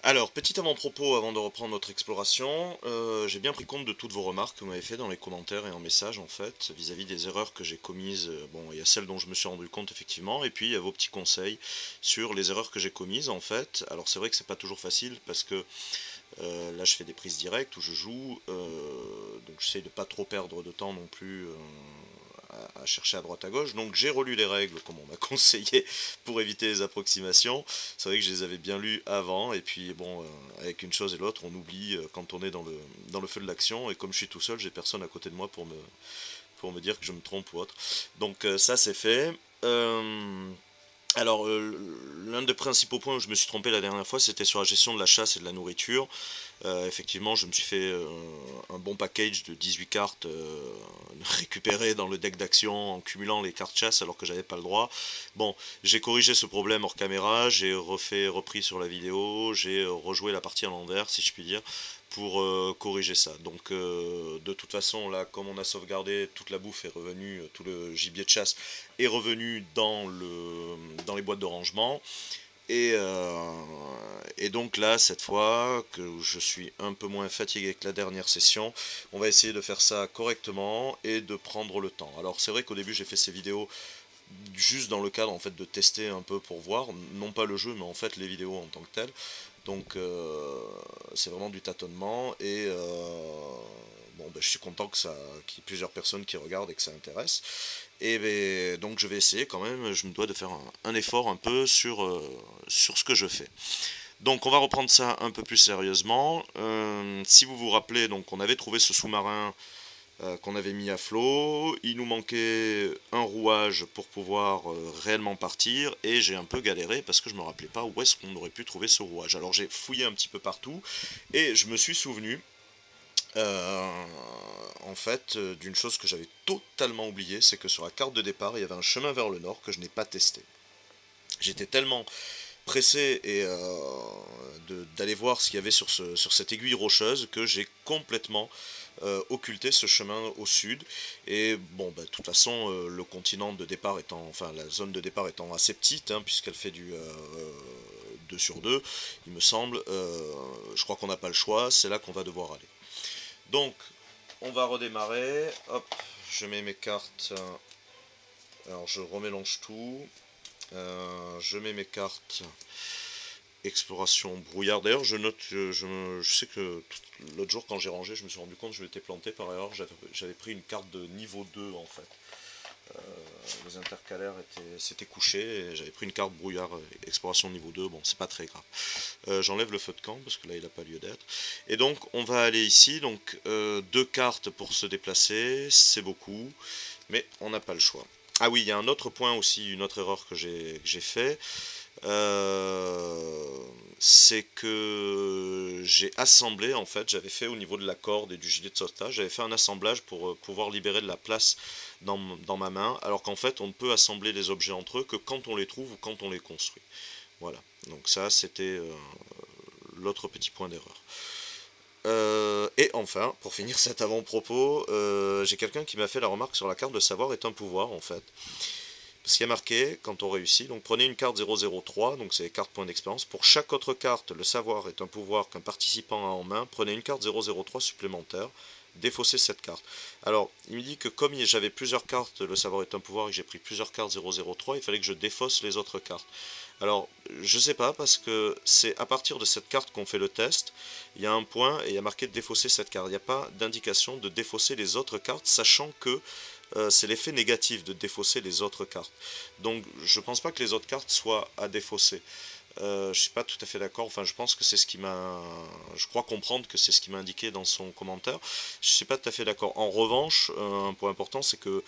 Alors, petit avant-propos avant de reprendre notre exploration, j'ai bien pris compte de toutes vos remarques que vous m'avez fait dans les commentaires et en message en fait, vis-à-vis des erreurs que j'ai commises. Bon, il y a celles dont je me suis rendu compte effectivement, et puis il y a vos petits conseils sur les erreurs que j'ai commises en fait. Alors c'est vrai que c'est pas toujours facile parce que là je fais des prises directes où je joue, donc j'essaie de pas trop perdre de temps non plus à chercher à droite à gauche. Donc j'ai relu les règles comme on m'a conseillé pour éviter les approximations. C'est vrai que je les avais bien lues avant, et puis bon, avec une chose et l'autre, on oublie quand on est dans le feu de l'action, et comme je suis tout seul, j'ai personne à côté de moi pour me dire que je me trompe ou autre. Donc ça c'est fait. Alors, l'un des principaux points où je me suis trompé la dernière fois, c'était sur la gestion de la chasse et de la nourriture. Effectivement, je me suis fait un bon package de 18 cartes récupérées dans le deck d'action en cumulant les cartes chasse alors que j'avais pas le droit. Bon, j'ai corrigé ce problème hors caméra, j'ai repris sur la vidéo, j'ai rejoué la partie à l'envers, si je puis dire, pour corriger ça. Donc, de toute façon, là, comme on a sauvegardé, toute la bouffe est revenue, tout le gibier de chasse est revenu dans les boîtes de rangement. Et donc là, cette fois, que je suis un peu moins fatigué que la dernière session, on va essayer de faire ça correctement et de prendre le temps. Alors c'est vrai qu'au début j'ai fait ces vidéos juste dans le cadre en fait de tester un peu pour voir, non pas le jeu mais en fait les vidéos en tant que telles. Donc c'est vraiment du tâtonnement et bon ben, je suis content qu'il y ait plusieurs personnes qui regardent et que ça intéresse. Et ben, donc je vais essayer quand même, je me dois de faire un effort un peu sur ce que je fais. Donc on va reprendre ça un peu plus sérieusement. Si vous vous rappelez, donc on avait trouvé ce sous-marin qu'on avait mis à flot. Il nous manquait un rouage pour pouvoir réellement partir, et j'ai un peu galéré parce que je me rappelais pas où est-ce qu'on aurait pu trouver ce rouage. Alors j'ai fouillé un petit peu partout et je me suis souvenu en fait d'une chose que j'avais totalement oubliée, c'est que sur la carte de départ il y avait un chemin vers le nord que je n'ai pas testé. J'étais tellement pressé d'aller voir ce qu'il y avait sur cette aiguille rocheuse que j'ai complètement occulté ce chemin au sud. Et bon, bah, de toute façon, le continent de départ étant, enfin la zone de départ étant assez petite, hein, puisqu'elle fait du 2 sur 2, il me semble, je crois qu'on n'a pas le choix, c'est là qu'on va devoir aller. Donc, on va redémarrer, hop, je mets mes cartes, alors je remélange tout, je mets mes cartes exploration brouillard. D'ailleurs, je note, je sais que l'autre jour quand j'ai rangé, je me suis rendu compte que je m'étais planté par erreur. J'avais pris une carte de niveau 2 en fait. Les intercalaires s'étaient couchés et j'avais pris une carte brouillard exploration niveau 2. Bon, c'est pas très grave. J'enlève le feu de camp parce que là il n'a pas lieu d'être. Et donc on va aller ici. Donc deux cartes pour se déplacer, c'est beaucoup, mais on n'a pas le choix. Ah oui, il y a un autre point aussi, une autre erreur que j'ai fait. C'est que j'ai assemblé, en fait, j'avais fait au niveau de la corde et du gilet de sauvetage, j'avais fait un assemblage pour pouvoir libérer de la place dans ma main, alors qu'en fait on ne peut assembler les objets entre eux que quand on les trouve ou quand on les construit. Voilà, donc ça c'était l'autre petit point d'erreur. Et enfin, pour finir cet avant-propos, j'ai quelqu'un qui m'a fait la remarque sur la carte de savoir est un pouvoir en fait. Ce qui est marqué quand on réussit, donc prenez une carte 003, donc c'est les cartes points d'expérience. Pour chaque autre carte, le savoir est un pouvoir qu'un participant a en main. Prenez une carte 003 supplémentaire, défaussez cette carte. Alors, il me dit que comme j'avais plusieurs cartes, le savoir est un pouvoir, et que j'ai pris plusieurs cartes 003, il fallait que je défausse les autres cartes. Alors, je sais pas, parce que c'est à partir de cette carte qu'on fait le test. Il y a un point et il y a marqué de défausser cette carte. Il n'y a pas d'indication de défausser les autres cartes, sachant que c'est l'effet négatif de défausser les autres cartes. Donc je pense pas que les autres cartes soient à défausser. Je suis pas tout à fait d'accord. Enfin, je pense que c'est ce qui m'a. Je crois comprendre que c'est ce qui m'a indiqué dans son commentaire. Je suis pas tout à fait d'accord. En revanche, un point important, c'est que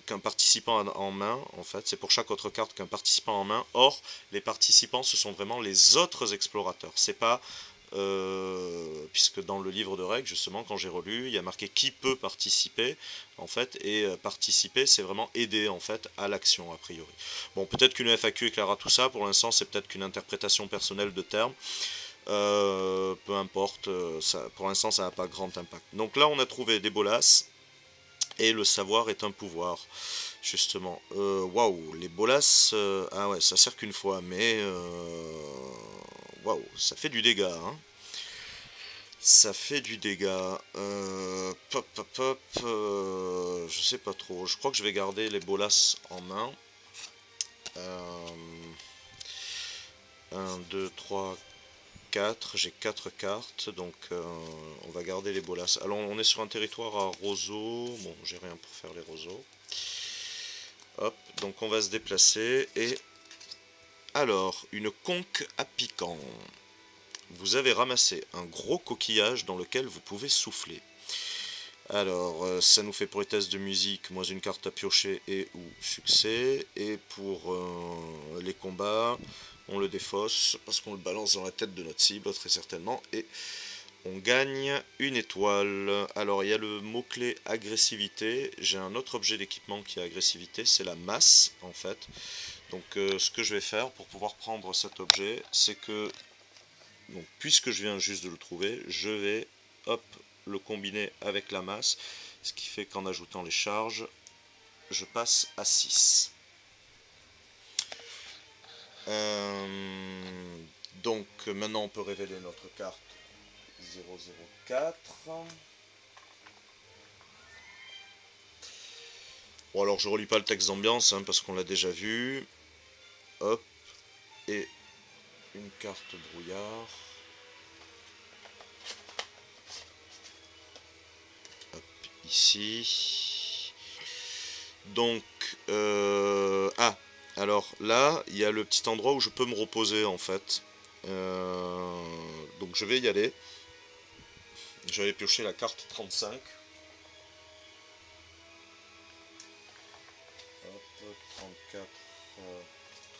qu'un participant a en main, en fait, c'est pour chaque autre carte qu'un participant a en main. Or, les participants, ce sont vraiment les autres explorateurs. C'est pas puisque dans le livre de règles, justement, quand j'ai relu, il y a marqué qui peut participer, en fait, et participer, c'est vraiment aider, en fait, à l'action, a priori. Bon, peut-être qu'une FAQ éclairera tout ça, pour l'instant, c'est peut-être qu'une interprétation personnelle de termes, peu importe, ça, pour l'instant, ça n'a pas grand impact. Donc là, on a trouvé des bolasses, et le savoir est un pouvoir, justement. Waouh, les bolasses, ah ouais, ça sert qu'une fois, mais waouh, ça fait du dégât, hein. Ça fait du dégât. Pop, pop, pop. Je sais pas trop. Je crois que je vais garder les bolas en main. 1, 2, 3, 4. J'ai 4 cartes. Donc on va garder les bolas. Alors on est sur un territoire à roseaux. Bon, j'ai rien pour faire les roseaux. Hop. Donc on va se déplacer. Et alors, une conque à piquant. Vous avez ramassé un gros coquillage dans lequel vous pouvez souffler. Alors, ça nous fait pour les tests de musique, moins une carte à piocher et ou succès. Et pour les combats, on le défausse parce qu'on le balance dans la tête de notre cible, très certainement. Et on gagne une étoile. Alors, il y a le mot-clé agressivité. J'ai un autre objet d'équipement qui a agressivité, c'est la masse, en fait. Donc, ce que je vais faire pour pouvoir prendre cet objet, c'est que... Donc, puisque je viens juste de le trouver, je vais, hop, le combiner avec la masse, ce qui fait qu'en ajoutant les charges, je passe à 6. Donc, maintenant, on peut révéler notre carte 004. Bon, alors, je relis pas le texte d'ambiance, hein, parce qu'on l'a déjà vu. Hop, et une carte brouillard. Ici. Donc, alors là, il y a le petit endroit où je peux me reposer en fait. Donc je vais y aller. Je vais piocher la carte 35. Hop, 34,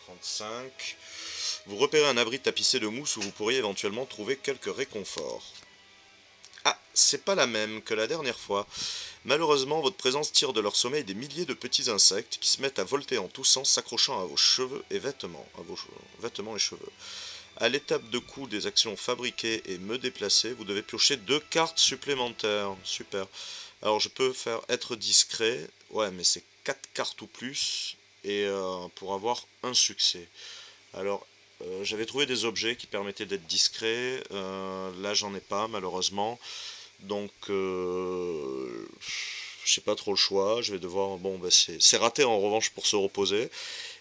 35. Vous repérez un abri tapissé de mousse où vous pourriez éventuellement trouver quelques réconforts. Ah, c'est pas la même que la dernière fois. Malheureusement, votre présence tire de leur sommeil des milliers de petits insectes qui se mettent à volter en tous sens, s'accrochant à vos cheveux et vêtements, à vos vêtements et cheveux. À l'étape de coup des actions fabriquées et me déplacer, vous devez piocher 2 cartes supplémentaires. Super. Alors je peux faire être discret, ouais, mais c'est 4 cartes ou plus, et pour avoir un succès. Alors, j'avais trouvé des objets qui permettaient d'être discret, là j'en ai pas malheureusement. Donc, j'ai pas trop le choix. Je vais devoir. Bon, bah c'est raté en revanche pour se reposer.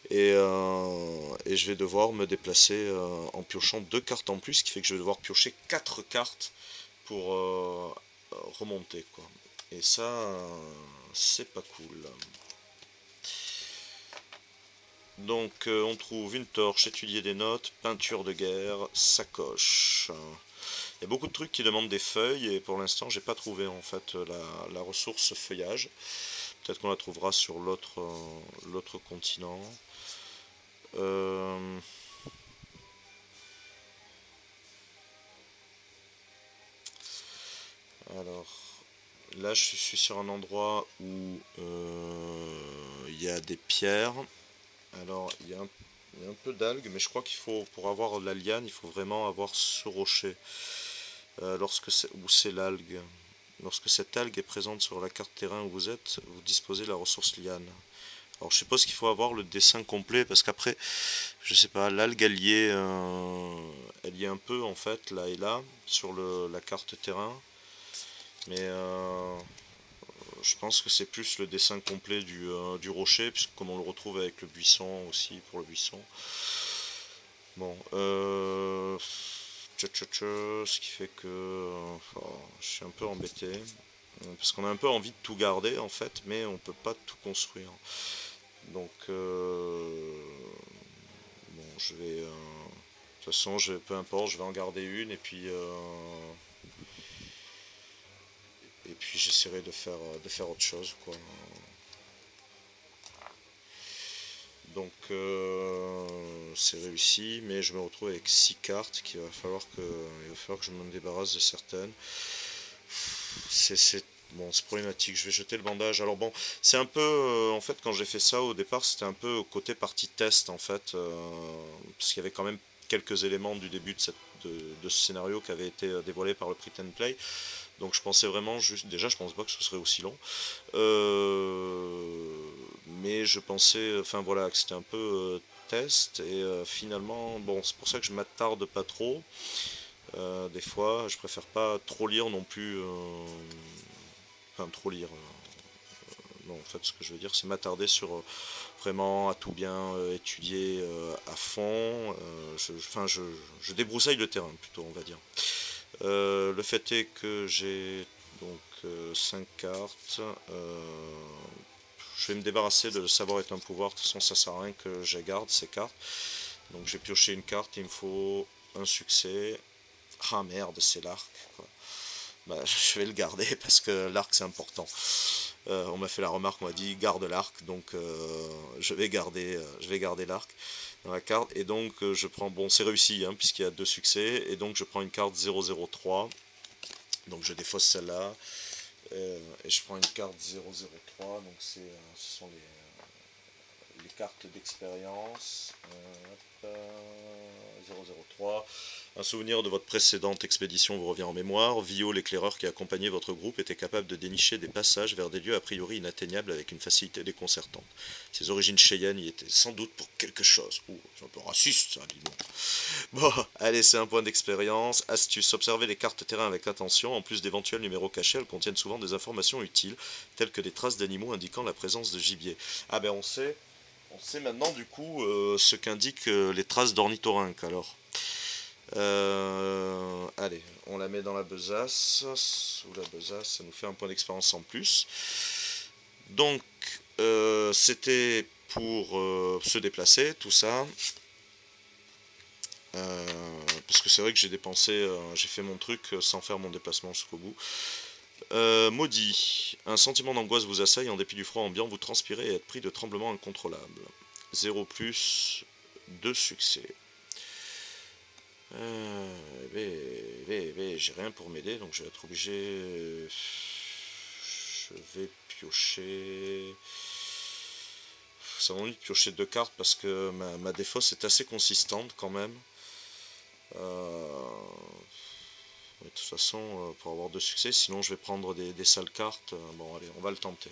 Et je vais devoir me déplacer en piochant 2 cartes en plus, ce qui fait que je vais devoir piocher 4 cartes pour remonter, quoi. Et ça, c'est pas cool. Donc, on trouve une torche, étudier des notes, peinture de guerre, sacoche. Il y a beaucoup de trucs qui demandent des feuilles et pour l'instant j'ai pas trouvé en fait la ressource feuillage. Peut-être qu'on la trouvera sur l'autre continent. Alors là je suis sur un endroit où il y a des pierres. Alors il y a un peu d'algues, mais je crois qu'il faut, pour avoir la liane, il faut vraiment avoir ce rocher. Où c'est l'algue. Lorsque cette algue est présente sur la carte terrain où vous êtes, vous disposez de la ressource liane. Alors je suppose qu'il faut avoir le dessin complet parce qu'après, je sais pas, l'algue elle y est un peu en fait là et là sur la carte terrain. Mais je pense que c'est plus le dessin complet du rocher, puisque comme on le retrouve avec le buisson aussi pour le buisson. Bon, ce qui fait que je suis un peu embêté. Parce qu'on a un peu envie de tout garder en fait, mais on peut pas tout construire. Donc, bon, je vais. De toute façon, peu importe, je vais en garder une et puis j'essaierai de faire autre chose, quoi. Donc, c'est réussi, mais je me retrouve avec 6 cartes qu'il va falloir que je me débarrasse de certaines. Bon, c'est problématique, je vais jeter le bandage. Alors bon, c'est un peu, en fait, quand j'ai fait ça au départ, c'était un peu côté partie test, en fait, parce qu'il y avait quand même quelques éléments du début de ce scénario qui avait été dévoilé par le Print and Play. Donc je pensais vraiment juste, déjà je pense pas que ce serait aussi long, mais je pensais, enfin voilà, que c'était un peu test, et finalement, bon, c'est pour ça que je m'attarde pas trop. Des fois, je préfère pas trop lire non plus, enfin trop lire. Non, en fait, ce que je veux dire, c'est m'attarder sur vraiment à tout bien étudier à fond. Enfin, je débroussaille le terrain plutôt, on va dire. Le fait est que j'ai donc 5 cartes. Je vais me débarrasser de savoir est un pouvoir. De toute façon, ça sert à rien que je garde ces cartes. Donc j'ai pioché une carte, il me faut un succès. Ah merde, c'est l'arc, quoi. Bah, je vais le garder parce que l'arc c'est important. On m'a fait la remarque, on m'a dit garde l'arc, donc je vais garder l'arc dans la carte. Et donc je prends, bon c'est réussi hein, puisqu'il y a 2 succès, et donc je prends une carte 003, donc je défausse celle-là, et je prends une carte 003, donc ce sont les cartes d'expérience. 003. Un souvenir de votre précédente expédition vous revient en mémoire. Vio, l'éclaireur qui accompagnait votre groupe, était capable de dénicher des passages vers des lieux a priori inatteignables avec une facilité déconcertante. Ses origines cheyennes y étaient sans doute pour quelque chose. Ouh, c'est un peu raciste ça, dis donc. Bon, allez, c'est un point d'expérience. Astuce, observez les cartes terrain avec attention. En plus d'éventuels numéros cachés, elles contiennent souvent des informations utiles, telles que des traces d'animaux indiquant la présence de gibier. Ah ben on sait maintenant du coup ce qu'indiquent les traces d'ornithorynques alors. Allez, on la met dans la besace. Sous la besace, ça nous fait un point d'expérience en plus. Donc, c'était pour se déplacer, tout ça. Parce que c'est vrai que j'ai dépensé, j'ai fait mon truc sans faire mon déplacement jusqu'au bout. Maudit. Un sentiment d'angoisse vous assaille, en dépit du froid ambiant, vous transpirez et êtes pris de tremblements incontrôlables. 0+, 2 succès. J'ai rien pour m'aider, donc je vais être obligé. Je vais piocher. Ça m'ennuie de piocher 2 cartes parce que ma défausse est assez consistante quand même. De toute façon, pour avoir 2 succès, sinon je vais prendre des sales cartes. Bon, allez, on va le tenter.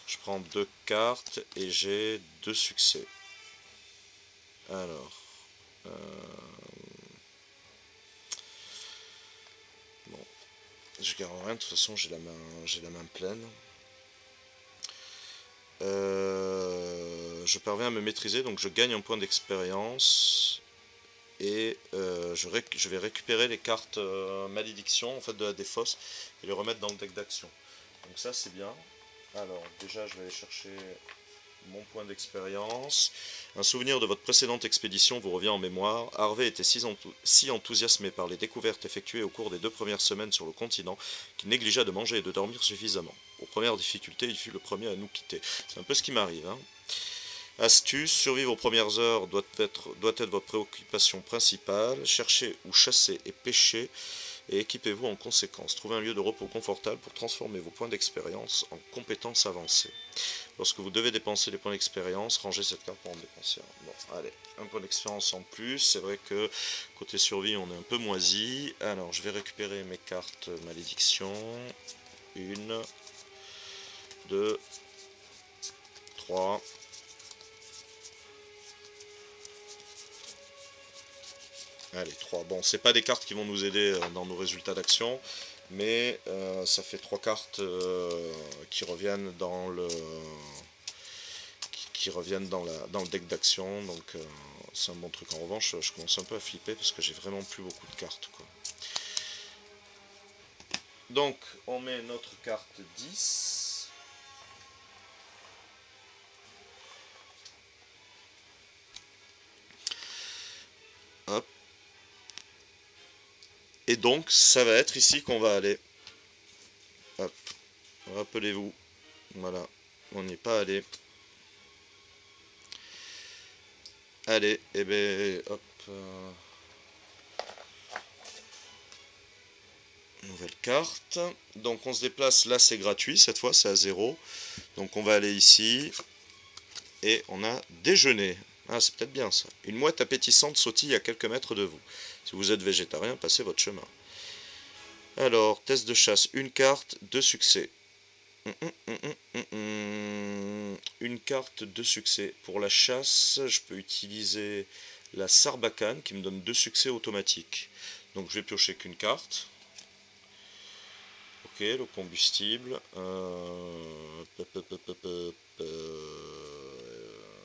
Je prends 2 cartes et j'ai 2 succès. Alors. Bon. Je garde rien, de toute façon j'ai la main pleine. Je parviens à me maîtriser, donc je gagne un point d'expérience. Et je vais récupérer les cartes malédiction en fait, de la défausse et les remettre dans le deck d'action. Donc ça c'est bien. Alors déjà je vais aller chercher mon point d'expérience. Un souvenir de votre précédente expédition vous revient en mémoire. Harvey était si enthousiasmé par les découvertes effectuées au cours des 2 premières semaines sur le continent qu'il négligea de manger et de dormir suffisamment. Aux premières difficultés, il fut le premier à nous quitter. C'est un peu ce qui m'arrive, hein. Astuce, survivre aux premières heures doit être votre préoccupation principale. Cherchez ou chassez et pêchez et équipez-vous en conséquence. Trouvez un lieu de repos confortable pour transformer vos points d'expérience en compétences avancées. Lorsque vous devez dépenser des points d'expérience, rangez cette carte pour en dépenser un. Bon, allez, un point d'expérience en plus. C'est vrai que côté survie, on est un peu moisi. Alors, je vais récupérer mes cartes malédiction. 1, 2, 3. Allez, 3. Bon, c'est pas des cartes qui vont nous aider dans nos résultats d'action, mais ça fait 3 cartes qui reviennent dans le dans le deck d'action, donc c'est un bon truc. En revanche, je commence un peu à flipper parce que j'ai vraiment plus beaucoup de cartes, quoi. Donc, on met notre carte 10. Hop. Et donc, ça va être ici qu'on va aller. Hop. Rappelez-vous. Voilà. On n'y est pas allé. Allez, et ben, hop. Nouvelle carte. Donc, on se déplace. Là, c'est gratuit. Cette fois, c'est à 0. Donc, on va aller ici. Et on a déjeuner. Ah, c'est peut-être bien ça. Une mouette appétissante sautille à quelques mètres de vous. Si vous êtes végétarien, passez votre chemin. Alors, test de chasse, une carte, 2 succès. Une carte de succès. Pour la chasse, je peux utiliser la Sarbacane qui me donne 2 succès automatiques. Donc je vais piocher qu'une carte. Ok, le combustible.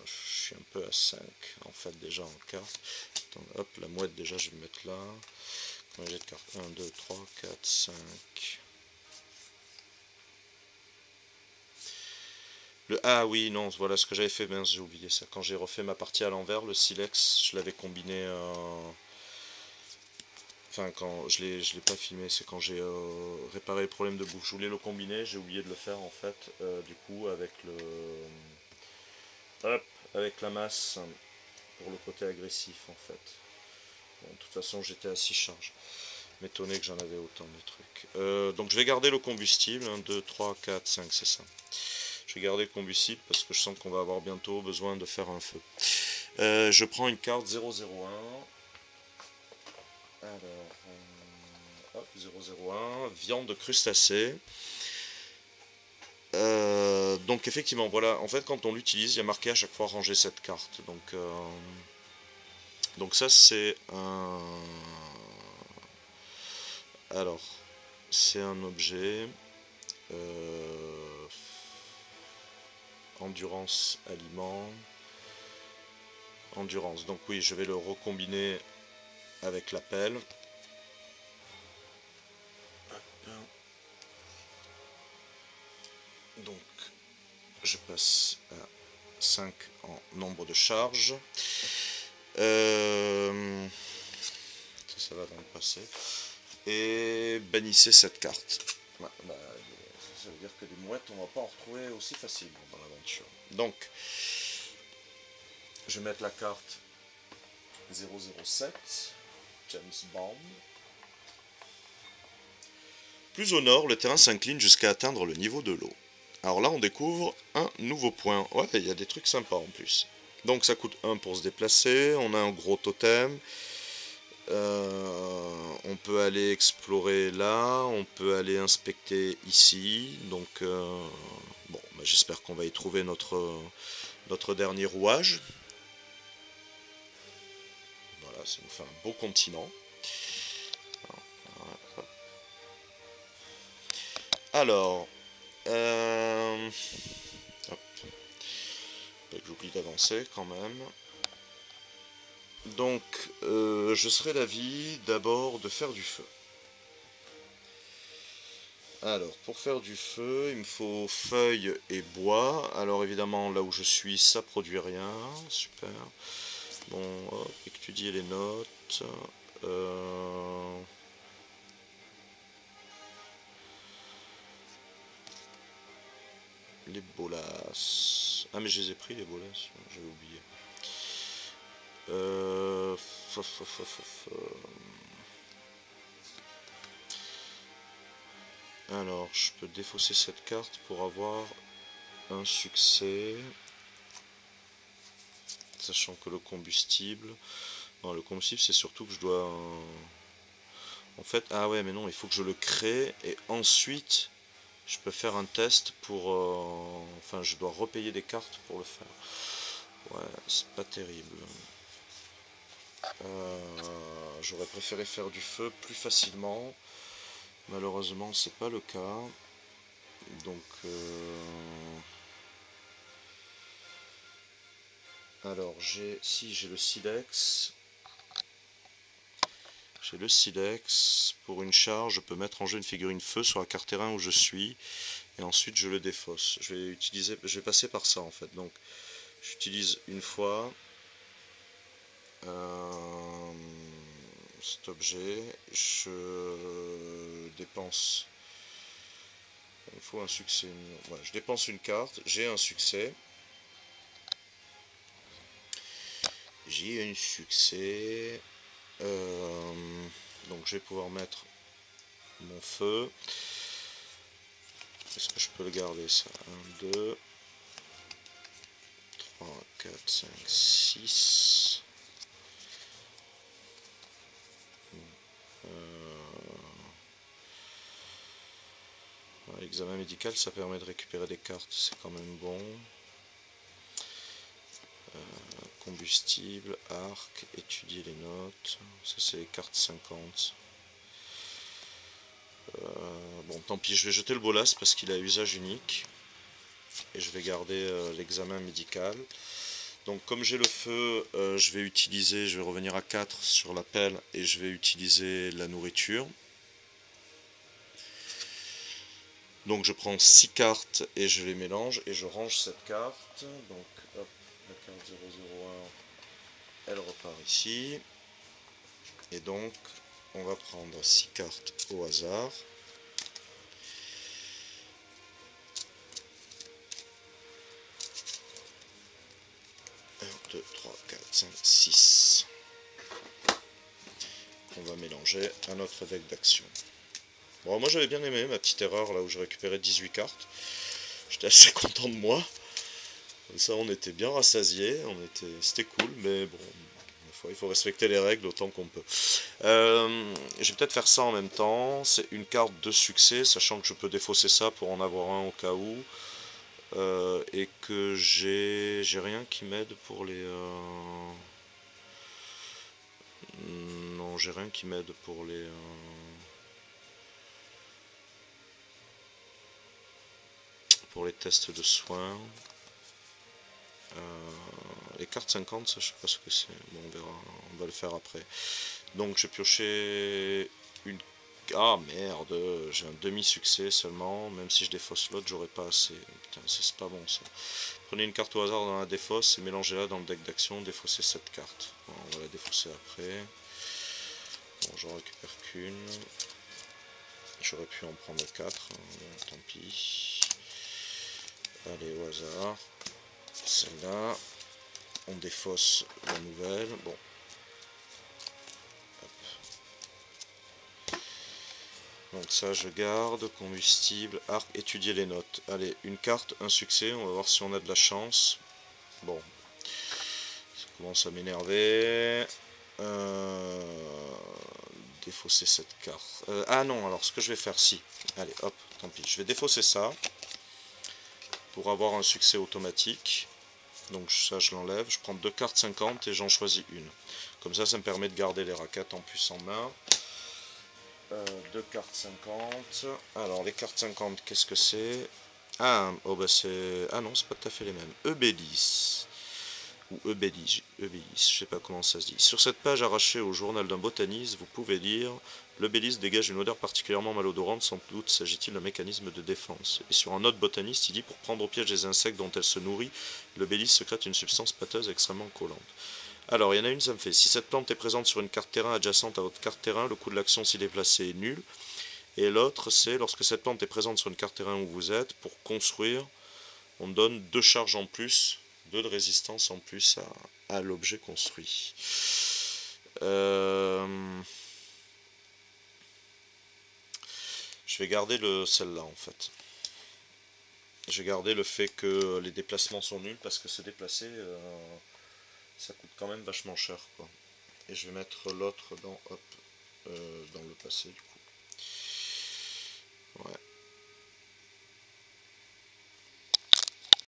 Je suis un peu à 5 en fait déjà en carte. Attends, hop, la mouette déjà je vais me mettre là. Combien j'ai de cartes? 1, 2, 3, 4, 5. Ah oui, non, voilà ce que j'avais fait, mince, j'ai oublié ça. Quand j'ai refait ma partie à l'envers, le silex, je l'avais combiné. Enfin, quand je l'ai pas filmé, c'est quand j'ai réparé le problème de bouffe. Je voulais le combiner, j'ai oublié de le faire en fait. Du coup, avec hop, avec la masse pour le côté agressif en fait. Bon, de toute façon, j'étais à 6 charges. M'étonner que j'en avais autant de trucs. Donc je vais garder le combustible. 1, 2, 3, 4, 5, c'est ça. Je vais garder le combustible parce que je sens qu'on va avoir bientôt besoin de faire un feu. Je prends une carte 001. Alors, hop, 001, viande de crustacés. Donc effectivement, voilà, en fait quand on l'utilise, il y a marqué à chaque fois ranger cette carte. Donc ça c'est un... Alors, c'est un objet. Endurance, aliment. Endurance. Donc oui, je vais le recombiner avec la pelle. Donc, je passe à 5 en nombre de charges. Ça va dans le passé. Et bannissez cette carte. Ouais, bah, ça veut dire que des mouettes, on va pas en retrouver aussi facilement dans l'aventure. Donc, je vais mettre la carte 007, James Bond. Plus au nord, le terrain s'incline jusqu'à atteindre le niveau de l'eau. Alors là, on découvre un nouveau point. Ouais, il y a des trucs sympas en plus. Donc ça coûte 1 pour se déplacer. On a un gros totem. On peut aller explorer là. On peut aller inspecter ici. Donc, bon, bah, j'espère qu'on va y trouver notre dernier rouage. Voilà, ça nous fait un beau continent. Alors, hop, pas que j'oublie d'avancer quand même. Donc, je serais d'avis d'abord de faire du feu. Alors, pour faire du feu, il me faut feuilles et bois. Alors évidemment, là où je suis, ça produit rien. Super. Bon, hop, étudier les notes. Les bolas. Ah mais je les ai pris les bolas, j'avais oublié. Alors, je peux défausser cette carte pour avoir un succès. Sachant que le combustible... Non, le combustible, c'est surtout que je dois... En fait, ah ouais, mais non, il faut que je le crée. Et ensuite, je peux faire un test pour... Enfin, je dois repayer des cartes pour le faire. Ouais, c'est pas terrible. J'aurais préféré faire du feu plus facilement. Malheureusement, c'est pas le cas. Donc... Alors, j'ai le silex. J'ai le silex. Pour une charge, je peux mettre en jeu une figurine feu sur la carte terrain où je suis. Et ensuite, je le défausse. Je vais passer par ça en fait. Donc, j'utilise une fois cet objet. Je dépense. Il faut un succès. Voilà, je dépense une carte. J'ai un succès. J'ai un succès. Donc je vais pouvoir mettre mon feu. Est-ce que je peux le garder ça? 1, 2, 3, 4, 5, 6. L'examen médical, ça permet de récupérer des cartes, c'est quand même bon. Combustible, arc, étudier les notes. Ça, c'est les cartes 50. Bon, tant pis, je vais jeter le bolas parce qu'il a usage unique. Et je vais garder l'examen médical. Donc comme j'ai le feu, je vais revenir à 4 sur la pelle et je vais utiliser la nourriture. Donc je prends 6 cartes et je les mélange et je range cette carte. Donc hop, la carte 001, elle repart ici. Et donc on va prendre 6 cartes au hasard. 1, 2, 3, 4, 5, 6. On va mélanger à notre deck d'action. Bon, moi j'avais bien aimé ma petite erreur là où je récupérais 18 cartes. J'étais assez content de moi. Comme ça on était bien rassasiés, c'était cool, mais bon, il faut respecter les règles autant qu'on peut. Je vais peut-être faire ça en même temps. C'est une carte de succès, sachant que je peux défausser ça pour en avoir un au cas où. Et que j'ai rien qui m'aide pour les... Non, j'ai rien qui m'aide pour les... Pour les tests de soins. Les cartes 50, ça je sais pas ce que c'est. Bon, on verra, on va le faire après. Donc je vais piocher une... Ah merde, j'ai un demi-succès seulement. Même si je défausse l'autre, j'aurai pas assez. Putain, c'est pas bon ça. Prenez une carte au hasard dans la défausse et mélangez-la dans le deck d'action. Défaussez cette carte. Bon, on va la défausser après. Bon, j'en récupère qu'une. J'aurais pu en prendre 4. Bon, tant pis. Allez, au hasard. Celle-là. On défausse la nouvelle. Bon. Hop. Donc ça, je garde. Combustible, arc, étudier les notes. Allez, une carte, un succès. On va voir si on a de la chance. Bon. Ça commence à m'énerver. Défausser cette carte. Ah non, alors ce que je vais faire, si. Allez, hop, tant pis. Je vais défausser ça. Pour avoir un succès automatique. Donc ça je l'enlève, je prends 2 cartes 50 et j'en choisis une. Comme ça, ça me permet de garder les raquettes en plus en main. 2 cartes 50. Alors les cartes 50, qu'est-ce que c'est? Ah, oh bah c'est... Ah non, c'est pas tout à fait les mêmes. Eubélis. Ou Eubélis, je sais pas comment ça se dit. Sur cette page arrachée au journal d'un botaniste, vous pouvez lire: l'Eubélis dégage une odeur particulièrement malodorante, sans doute s'agit-il d'un mécanisme de défense. Et sur un autre botaniste, il dit: pour prendre au piège les insectes dont elle se nourrit, l'Eubélis secrète une substance pâteuse extrêmement collante. Alors, il y en a une, ça me fait: si cette plante est présente sur une carte terrain adjacente à votre carte terrain, le coût de l'action s'y déplacer est nul. Et l'autre, c'est: lorsque cette plante est présente sur une carte terrain où vous êtes, pour construire, on donne 2 charges en plus, 2 de résistance en plus à l'objet construit. Je vais garder celle-là en fait. Je vais garder le fait que les déplacements sont nuls parce que se déplacer, ça coûte quand même vachement cher, quoi. Et je vais mettre l'autre dans le passé du coup. Ouais.